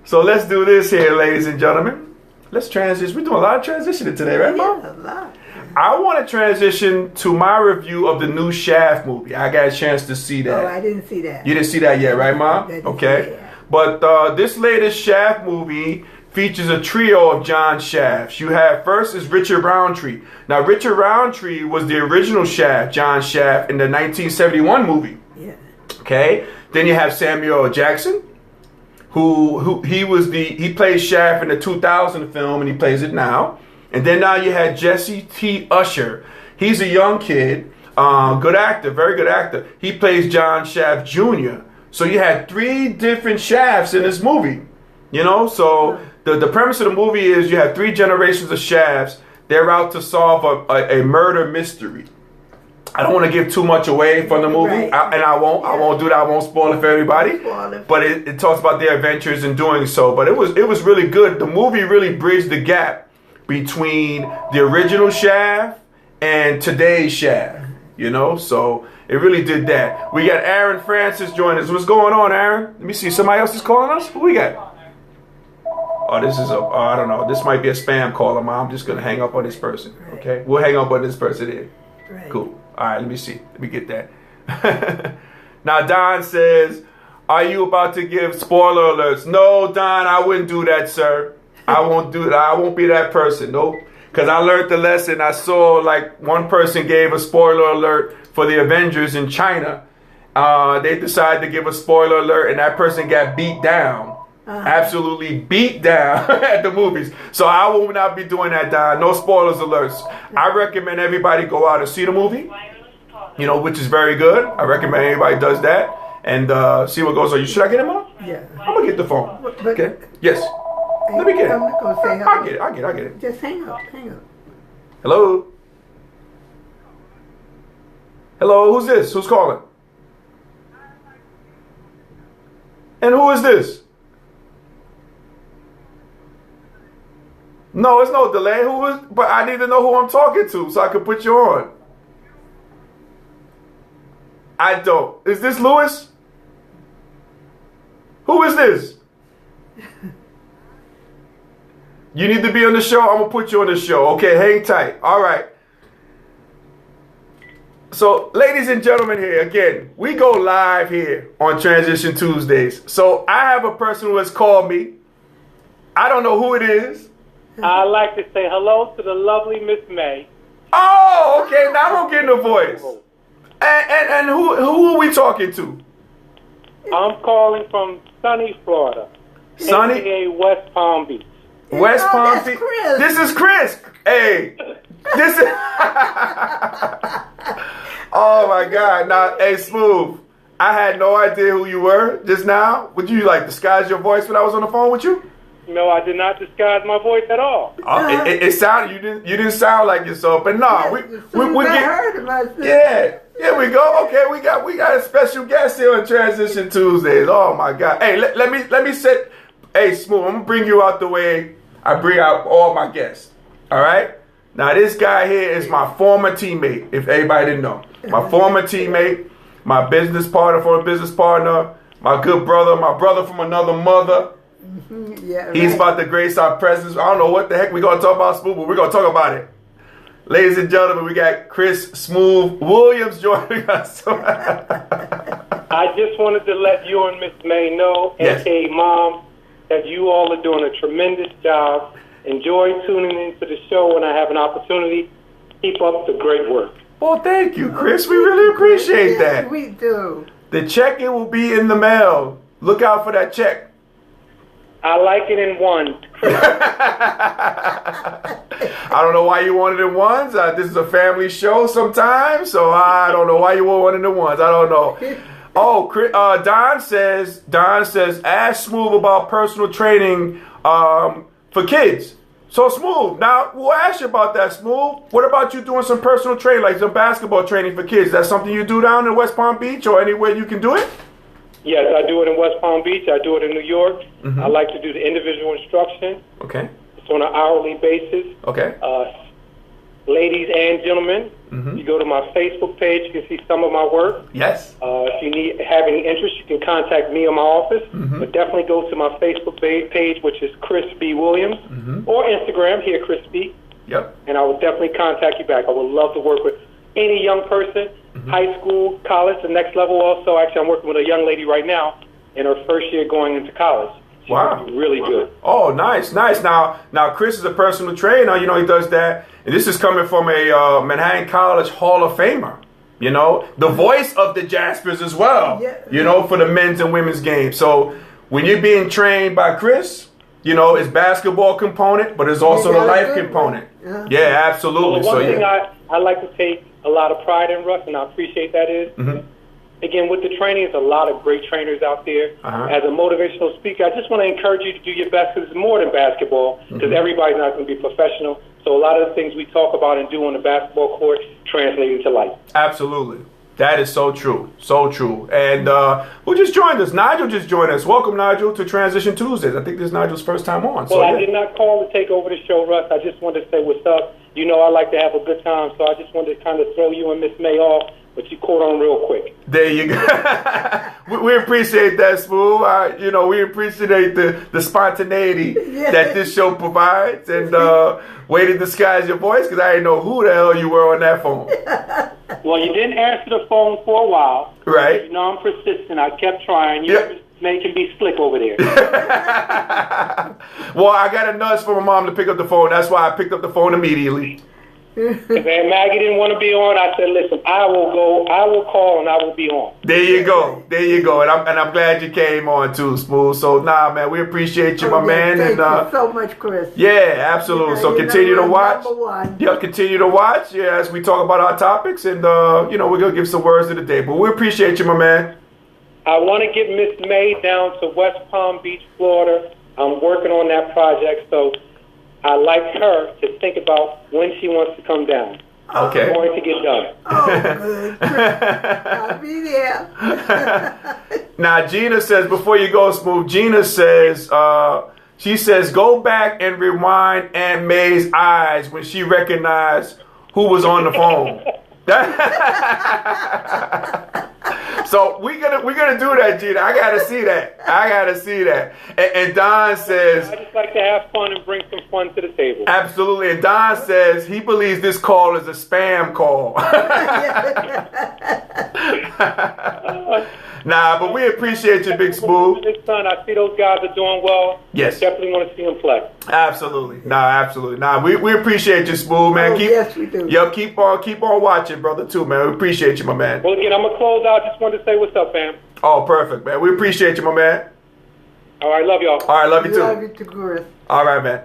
So let's do this here, ladies and gentlemen. Let's transition. We're doing a lot of transitioning today, right, Mom? Yeah, a lot. I want to transition to my review of the new Shaft movie. I got a chance to see that. Oh, I didn't see that. You didn't see that yet, right, Mom? Okay. But this latest Shaft movie features a trio of John Shafts. You have first is Richard Roundtree. Now, Richard Roundtree was the original Shaft, John Shaft, in the 1971 movie. Yeah. Okay. Then you have Samuel L. Jackson, who he plays Shaft in the 2000 film, and he plays it now. And then now you had Jesse T. Usher. He's a young kid, good actor, very good actor. He plays John Shaft Jr. So you had 3 different Shafts in this movie. So the premise of the movie is you have 3 generations of Shafts. They're out to solve a murder mystery. I don't want to give too much away from the movie, right. I won't do that. I won't spoil it for everybody. But it talks about their adventures in doing so. But it was really good. The movie really bridged the gap between the original Shaft and today's Shaft. So it really did that. We got Aaron Francis joining us. What's going on, Aaron? Let me see. Somebody else is calling us. Who we got? Oh, this is I don't know. This might be a spam caller, Mom. I'm just gonna hang up on this person. Okay, we'll hang up on this person here. Right. Cool. All right, let me see. Let me get that. Now, Don says, are you about to give spoiler alerts? No, Don, I wouldn't do that, sir. I won't do that. I won't be that person. Nope. Because I learned the lesson. I saw like one person gave a spoiler alert for the Avengers in China. They decided to give a spoiler alert, and that person got beat down. Absolutely beat down at the movies. So I will not be doing that, Don. No spoilers alerts. I recommend everybody go out and see the movie, which is very good. I recommend everybody does that and see what goes on. Should I get him on? Yeah. I'm going to get the phone. But, okay. Yes. Let me get it. I'm not going to say hello. I'll get it. Just hang up. Hello? Hello, who's this? Who's calling? And who is this? No, it's no delay. But I need to know who I'm talking to so I can put you on. I don't. Is this Lewis? Who is this? You need to be on the show. I'm going to put you on the show. Okay, hang tight. All right. So, ladies and gentlemen, here again, we go live here on Transition Tuesdays. So, I have a person who has called me. I don't know who it is. I'd like to say hello to the lovely Miss May. Oh, okay. Now I'm getting a voice. And who are we talking to? I'm calling from sunny Florida. Sunny? AKA West Palm Beach. West Palm Beach. Chris. This is Chris. Hey. This is. Oh my God. Now, hey, Smooth. I had no idea who you were just now. Would you like disguise your voice when I was on the phone with you? No, I did not disguise my voice at all. It sounded you didn't sound like yourself, but no, we heard him, I said, yeah. Here we go. Okay, we got a special guest here on Transition Tuesdays. Oh my God. Hey, let me sit. Hey, Smooth, I'm gonna bring you out the way I bring out all my guests. All right. Now this guy here is my former teammate. If everybody didn't know, my former teammate, my business partner for a business partner, my good brother, my brother from another mother. Yeah, He's right. about to grace our presence. I don't know what the heck we're going to talk about, Smooth, but we're going to talk about it. Ladies and gentlemen, we got Chris Smooth Williams joining us. I just wanted to let you and Miss May know, Yes. AKA Mom, that you all are doing a tremendous job. Enjoy tuning into the show when I have an opportunity. Keep up the great work. Well, thank you, Chris. We really appreciate that. We do. The check-in will be in the mail. Look out for that check. I like it in one. I don't know why you wanted it in ones. This is a family show sometimes, so I don't know why you wanted it in ones. I don't know. Oh, Don says, ask Smooth about personal training for kids. So Smooth, now we'll ask you about that, Smooth. What about you doing some personal training, like some basketball training for kids? Is that something you do down in West Palm Beach or anywhere you can do it? Yes, I do it in West Palm Beach. I do it in New York. Mm-hmm. I like to do the individual instruction. Okay. It's on an hourly basis. Okay. Ladies and gentlemen, Mm-hmm. you go to my Facebook page, you can see some of my work. Yes. If you have any interest, you can contact me in my office. Mm-hmm. But definitely go to my Facebook page, which is Chris B. Williams, Mm-hmm. or Instagram, here, Chris B. Yep. And I will definitely contact you back. I would love to work with any young person, Mm-hmm. high school, college, the next level also. Actually, I'm working with a young lady right now in her first year going into college. She's Wow. really good. Oh, nice. Now, Chris is a personal trainer. You know, he does that. And this is coming from a Manhattan College Hall of Famer. You know, the voice of the Jaspers as well. Yeah. You know, for the men's and women's game. So when you're being trained by Chris, you know, it's basketball component, but it's also the got a life good component. one. Uh-huh. Yeah, absolutely. Well, one thing yeah. I like to take a lot of pride in, Russ, and I appreciate that is, Mhm. again, with the training, there's a lot of great trainers out there. Uh-huh. As a motivational speaker, I just want to encourage you to do your best because it's more than basketball because everybody's not going to be professional. So a lot of the things we talk about and do on the basketball court translate into life. Absolutely. That is so true. So true. And who just joined us? Nigel just joined us. Welcome, Nigel, to Transition Tuesdays. I think this is Nigel's first time on. So, Well, I yeah. did not call to take over the show, Russ. I just wanted to say what's up. You know I like to have a good time, so I just wanted to kind of throw you and Miss May off, but you caught on real quick. There you go. we appreciate that, Smooth. You know, we appreciate the spontaneity that this show provides. And way to disguise your voice because I didn't know who the hell you were on that phone. Well, you didn't answer the phone for a while. Right. You know I'm persistent. I kept trying. You Yeah. May can be slick over there. Well, I got a nudge from my mom to pick up the phone. That's why I picked up the phone immediately. If Aunt Maggie didn't want to be on, I said, listen, I will call and I will be on. There you go. And I'm glad you came on too, Smooth. So man, we appreciate you, my man. Thank And you so much, Chris. yeah, absolutely. So continue to watch. Number one. Yeah, continue to watch. Yeah, as we talk about our topics, and you know, we're gonna give some words of the day. But we appreciate you, my man. I want to get Miss May down to West Palm Beach, Florida. I'm working on that project, so I like her to think about when she wants to come down. Okay. It's going to get done. Oh, good. I'll be there. Now, Gina says, before you go, Smooth, Gina says, she says, go back and rewind Aunt May's eyes when she recognized who was on the phone. So we're gonna do that, Gina. I gotta see that. And Don says, I just like to have fun and bring some fun to the table. absolutely. And Don says he believes this call is a spam call. Nah, but we appreciate you, Big Smooth. Son, I see those guys are doing well. Yes. Definitely want to see them play. Absolutely. Nah, we appreciate you, Smooth, man. Yes, we do. Yo, keep on watching, brother, too, man. We appreciate you, my man. Well, again, I'm going to close out. Just wanted to say what's up, fam. Oh, perfect, man. We appreciate you, my man. All right, love y'all. All right, love you, too. Love you too, Chris. All right, man.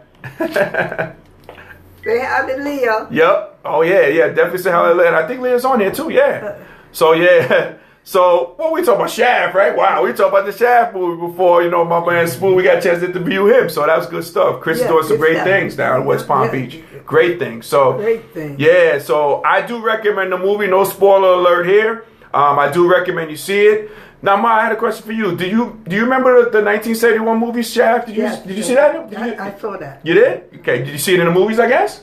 Say hi to Leah. Yep. Oh, yeah. Definitely say hello to Leah. I think Leah's on here, too, yeah. So, yeah. So, what we talking about? Shaft, right? Wow, we talked about the Shaft movie before. You know, my man Spoon, we got a chance to interview him. So, that was good stuff. Chris is doing some great things down in West Palm Beach. Great things. So, Great thing. yeah, so I do recommend the movie. No spoiler alert here. I do recommend you see it. Now, Ma, I had a question for you. Do you remember the 1971 movie Shaft? Did you see that? I saw that. You did? Okay. Did you see it in the movies, I guess?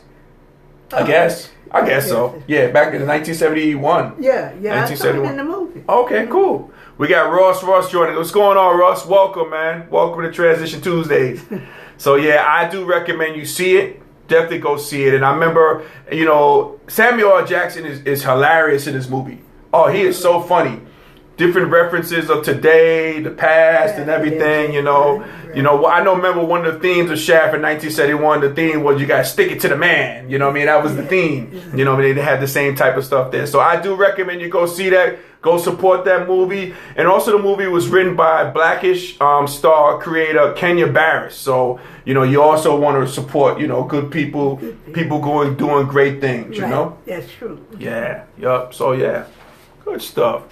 I guess so. Yeah, back in 1971. Yeah, I saw it in the movie. Okay, cool. We got Ross joining. What's going on, Ross? Welcome, man. Welcome to Transition Tuesdays. So, yeah, I do recommend you see it. Definitely go see it. And I remember, you know, Samuel L. Jackson is hilarious in this movie. Oh, he is so funny. Different references of today, the past, and everything, you know. Right. You know, I remember one of the themes of Shaft in 1971, the theme was you got to stick it to the man. You know what I mean? That was the theme. You know, they had the same type of stuff there. So I do recommend you go see that. Go support that movie. And also the movie was written by Blackish star creator Kenya Barris. So, you know, you also want to support, you know, good people doing great things, you know? That's true. Yeah. Yup. So, yeah. Good stuff.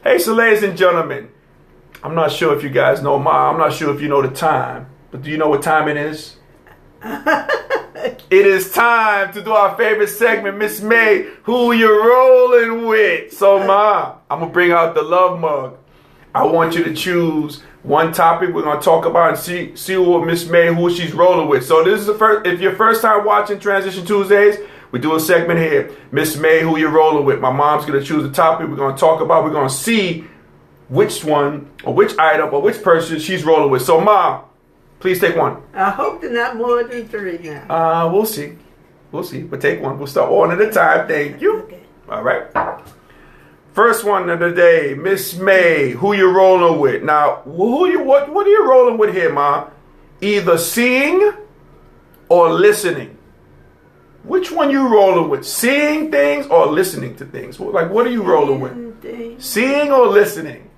Hey, so ladies and gentlemen, I'm not sure if you guys know I'm not sure if you know the time, but do you know what time it is? It is time to do our favorite segment, Miss May, who you rolling with? So, Ma, I'm going to bring out the love mug. I want you to choose one topic we're going to talk about and see what Miss May, who she's rolling with. So this is the first, if you're first time watching Transition Tuesdays, we do a segment here. Miss May, who you rolling with? My mom's going to choose a topic we're going to talk about. We're going to see which one or which item or which person she's rolling with. So, Ma, please take one. I hope they're not more than 3 now. We'll see. But take one. We'll start one at a time. Thank you. Okay. All right. First one of the day, Miss May, who you rolling with? Now, what are you rolling with here, Ma? Either seeing or listening. Which one you rolling with? Seeing things or listening to things? Like, what are you rolling with? Seeing or listening?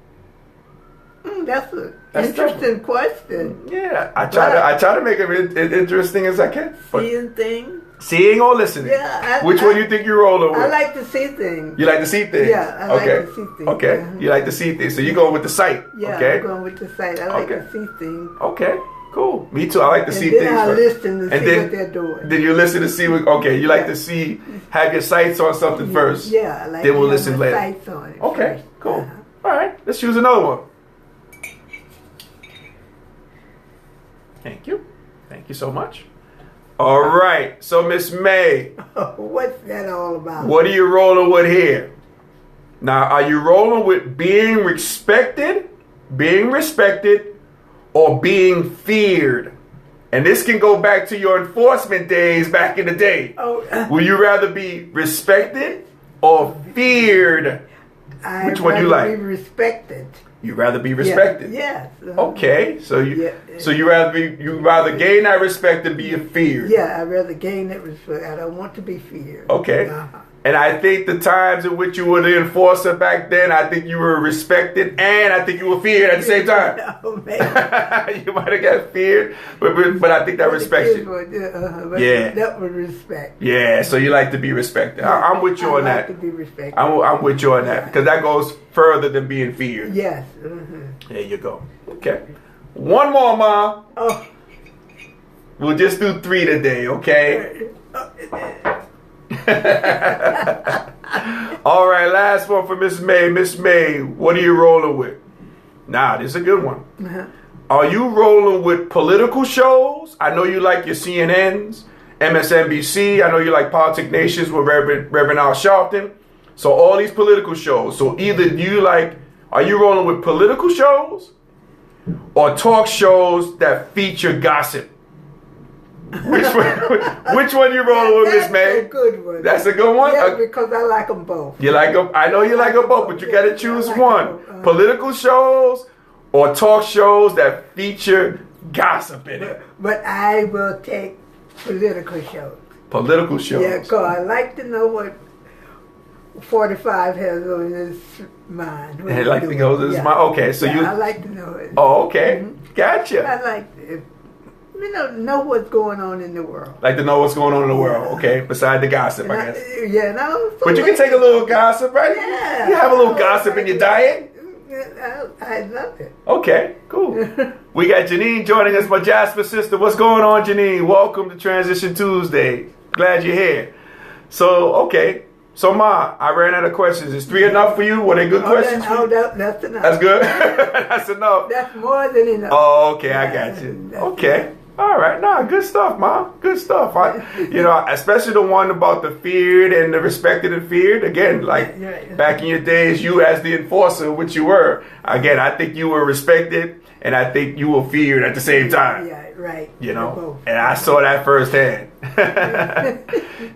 That's an interesting question. Yeah, I try to make it as interesting as I can. Seeing things. Seeing or listening? Yeah. Which one you think you're rolling with? I like to see things. You like to see things? Yeah, I like to see things. Okay, you like to see things. So you're going with the sight? Yeah, okay. I'm going with the sight. I like to see things. Okay, cool. Me too. I like to see things. And then I listen to see what they're doing. Then you listen to see what, okay, you like to see, have your sights on something first. Yeah, I like then to we'll have listen my later. sights on it Okay, first. cool. All right, let's choose another one. Thank you. Thank you so much. All right, so Miss May. What's that all about? What are you rolling with here? Now, are you rolling with being respected, or being feared? And this can go back to your enforcement days back in the day. Would you rather be respected or fered? Which one you like? I'd rather be respected. You'd rather be respected? Yes. Okay, so you rather gain that respect than be feared. Yeah, I'd rather gain that respect. I don't want to be feared. Okay. And I think the times in which you were the enforcer back then, I think you were respected and I think you were feared at the same time. Oh, man. You might have got feared, but I think that respects you. Yeah. That was respect. Yeah, so you like to be respected. I'm with you on that. I like to be respected. I'm with you on that because that goes further than being feared. Yes. There you go. Okay. One more, Ma. Oh. We'll just do 3 today, okay? All right, last one for Miss May. Miss May, what are you rolling with? Nah, this is a good one. Are you rolling with political shows? I know you like your CNNs, MSNBC. I know you like Politic Nations with Reverend Al Sharpton. So all these political shows. So either you like Are you rolling with political shows or talk shows that feature gossip? Which one you rolling with, Miss May? That's a good one. That's a good one? Yeah, because I like them both. You like them? I know you like them both, but you got to choose one. Political shows or talk shows that feature gossip in it. But I will take political shows. Political shows. Yeah, because I like to know what 45 has on his mind. I like to go to his mind. Okay, so I like to know it. Oh, okay. Gotcha. I like to, know what's going on in the world. Like to know what's going on in the world, okay? Beside the gossip, I guess. Yeah, no. So but you can take a little gossip, right? Yeah. You have a little gossip in your diet? I love it. Okay, cool. We got Janine joining us, my Jasper sister. What's going on, Janine? Welcome to Transition Tuesday. Glad you're here. So, okay. So, Ma, I ran out of questions. Is 3 enough for you? Were they good questions? That's enough. That's good? That's enough. That's more than enough. Oh, okay. I got you. Okay. All right. Nah, good stuff, Ma. Good stuff. Especially the one about the feared and the respected and feared. Again, like back in your days, you as the enforcer, which you were. Again, I think you were respected and I think you were feared at the same time. Yeah, right. And I saw that firsthand.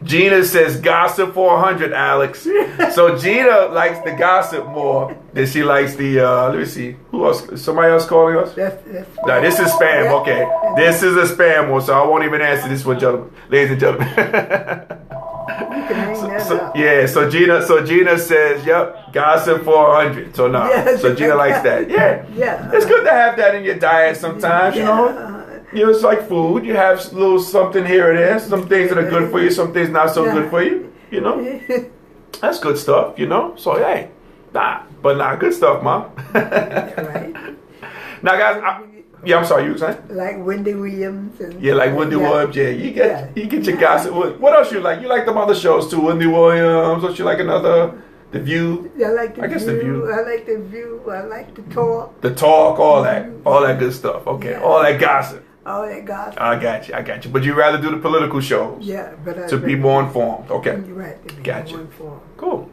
Gina says gossip 400, Alex. So Gina likes the gossip more than she likes the, let me see, who else? Somebody else calling us? No, this is spam. Okay. This is a spam one, so I won't even answer this one, gentlemen. Ladies and gentlemen. So Gina says, yep, gossip 400. So no. So Gina likes that. Yeah. It's good to have that in your diet sometimes, you know. It's like food. You have a little something here and there. Some things that are good for you, some things not so good for you. You know, that's good stuff. You know, so hey, good stuff, Mom. Right. Now, guys, I'm sorry. You were saying? Like Wendy Williams. Like Wendy Williams. Yeah, you get your gossip. What else you like? You like them other shows too, Wendy Williams. Don't you like another? The View. I like the View. The View. I like the View. I like the Talk. The Talk, all that good stuff. Okay, all that gossip. All that gossip. I got you. But you rather do the political shows? Yeah, but to be more informed. Okay. You're right. To be more informed. Cool.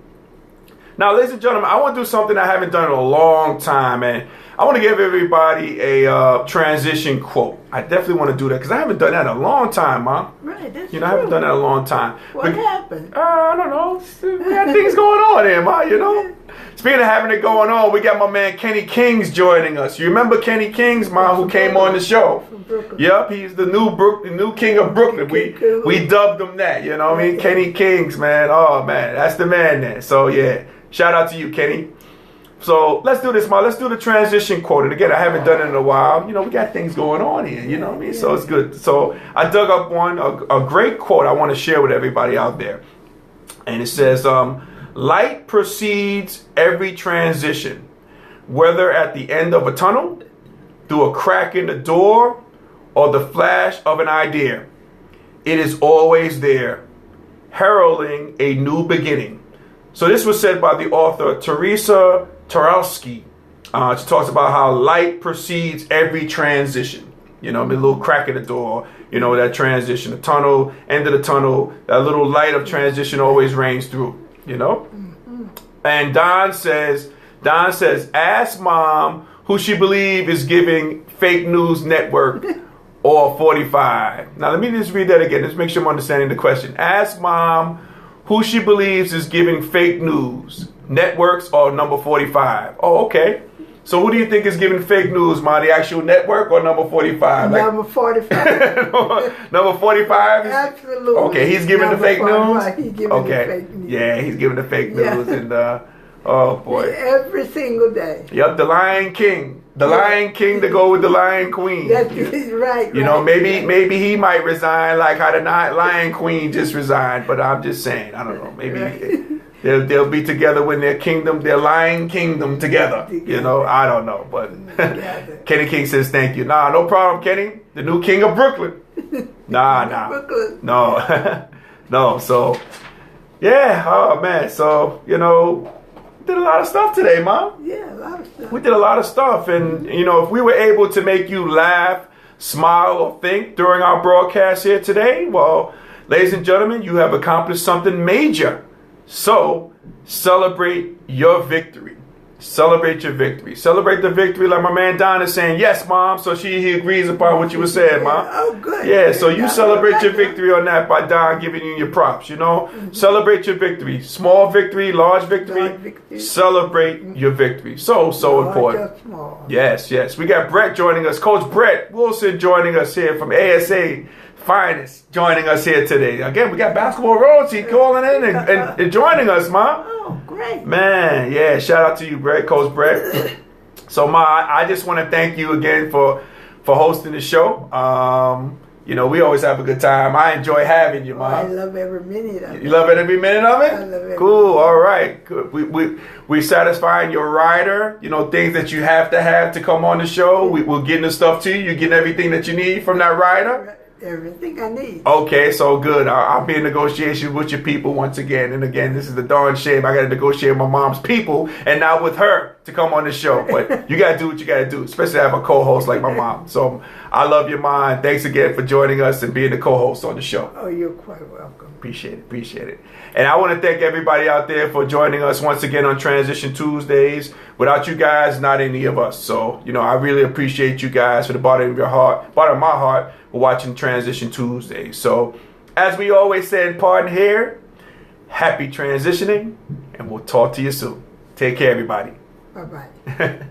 Now, ladies and gentlemen, I want to do something I haven't done in a long time, and I want to give everybody a transition quote. I definitely want to do that because I haven't done that in a long time, Mom. Right, that's true. I haven't done that in a long time. What happened? I don't know. We got things going on there, Ma, you know. Speaking of having it going on, we got my man Kenny Kings joining us. You remember Kenny Kings, Ma, who came on the show? Yep, he's the new king of Brooklyn. We dubbed him that, you know what I mean? Kenny Kings, man. Oh, man, that's the man there. So, yeah, shout out to you, Kenny. So let's do this, Ma. Let's do the transition quote. And again, I haven't done it in a while. You know, we got things going on here, you know what I mean? So it's good. So I dug up a great quote I want to share with everybody out there. And it says, light precedes every transition, whether at the end of a tunnel, through a crack in the door, or the flash of an idea. It is always there, heralding a new beginning. So this was said by the author Teresa Tarowski. She talks about how light precedes every transition. You know, the little crack in the door, you know, that transition, the tunnel, end of the tunnel, that little light of transition always reigns through, you know? And Don says, ask Mom who she believes is giving fake news network or 45. Now, let me just read that again. Let's make sure I'm understanding the question. Ask Mom who she believes is giving fake news, networks or number 45. Oh, okay. So who do you think is giving fake news, Ma? The actual network or number 45? Number 45. Number 45? Absolutely. Okay, he's giving the fake news? He's giving the fake news. Yeah, he's giving the fake news. And oh, boy. Every single day. Yep, the Lion King. The Lion King to go with the Lion Queen. That's right. You know, maybe he might resign like how the Lion Queen just resigned. But I'm just saying, I don't know. Maybe they'll be together when their Lion Kingdom together. You know, I don't know. But Kenny King says thank you. Nah, no problem, Kenny. The new king of Brooklyn. Nah. Brooklyn. No. No. So, yeah. Oh, man. So, you know, did a lot of stuff today, Mom. Yeah, a lot of stuff. We did a lot of stuff. And, you know, if we were able to make you laugh, smile, or think during our broadcast here today, well, ladies and gentlemen, you have accomplished something major. So, celebrate your victory. Celebrate your victory. Celebrate the victory like my man Don is saying, yes, Mom. So he agrees upon what you were saying, Mom. Oh, good. Yeah, so you celebrate your victory on that by Don giving you your props, you know. Celebrate your victory. Small victory, large victory. Celebrate your victory. So important. Small. Yes. We got Brett joining us. Coach Brett Wilson joining us here from ASA Finest, joining us here today. Again, we got basketball royalty calling in and joining us, Ma. Oh, great. Man, yeah, shout out to you, Brett, Coach Brett. So, Ma, I just want to thank you again for hosting the show. You know, we always have a good time. I enjoy having you, Ma. I love every minute of it. You love every minute of it? I love every Cool, all right. Good. We satisfying your rider, you know, things that you have to come on the show. We're getting the stuff to you. You're getting everything that you need from that rider? Everything I need. Okay, so good. I'll be in negotiations with your people once again. And again, this is the darn shame. I got to negotiate with my mom's people and not with her to come on the show. But you got to do what you got to do, especially have a co-host like my mom. So I love your mom. Thanks again for joining us and being the co-host on the show. Oh, you're quite welcome. Appreciate it. And I want to thank everybody out there for joining us once again on Transition Tuesdays. Without you guys, not any of us. So, you know, I really appreciate you guys for the bottom of my heart, for watching Transition Tuesdays. So, as we always say in part here, happy transitioning, and we'll talk to you soon. Take care, everybody. Bye-bye.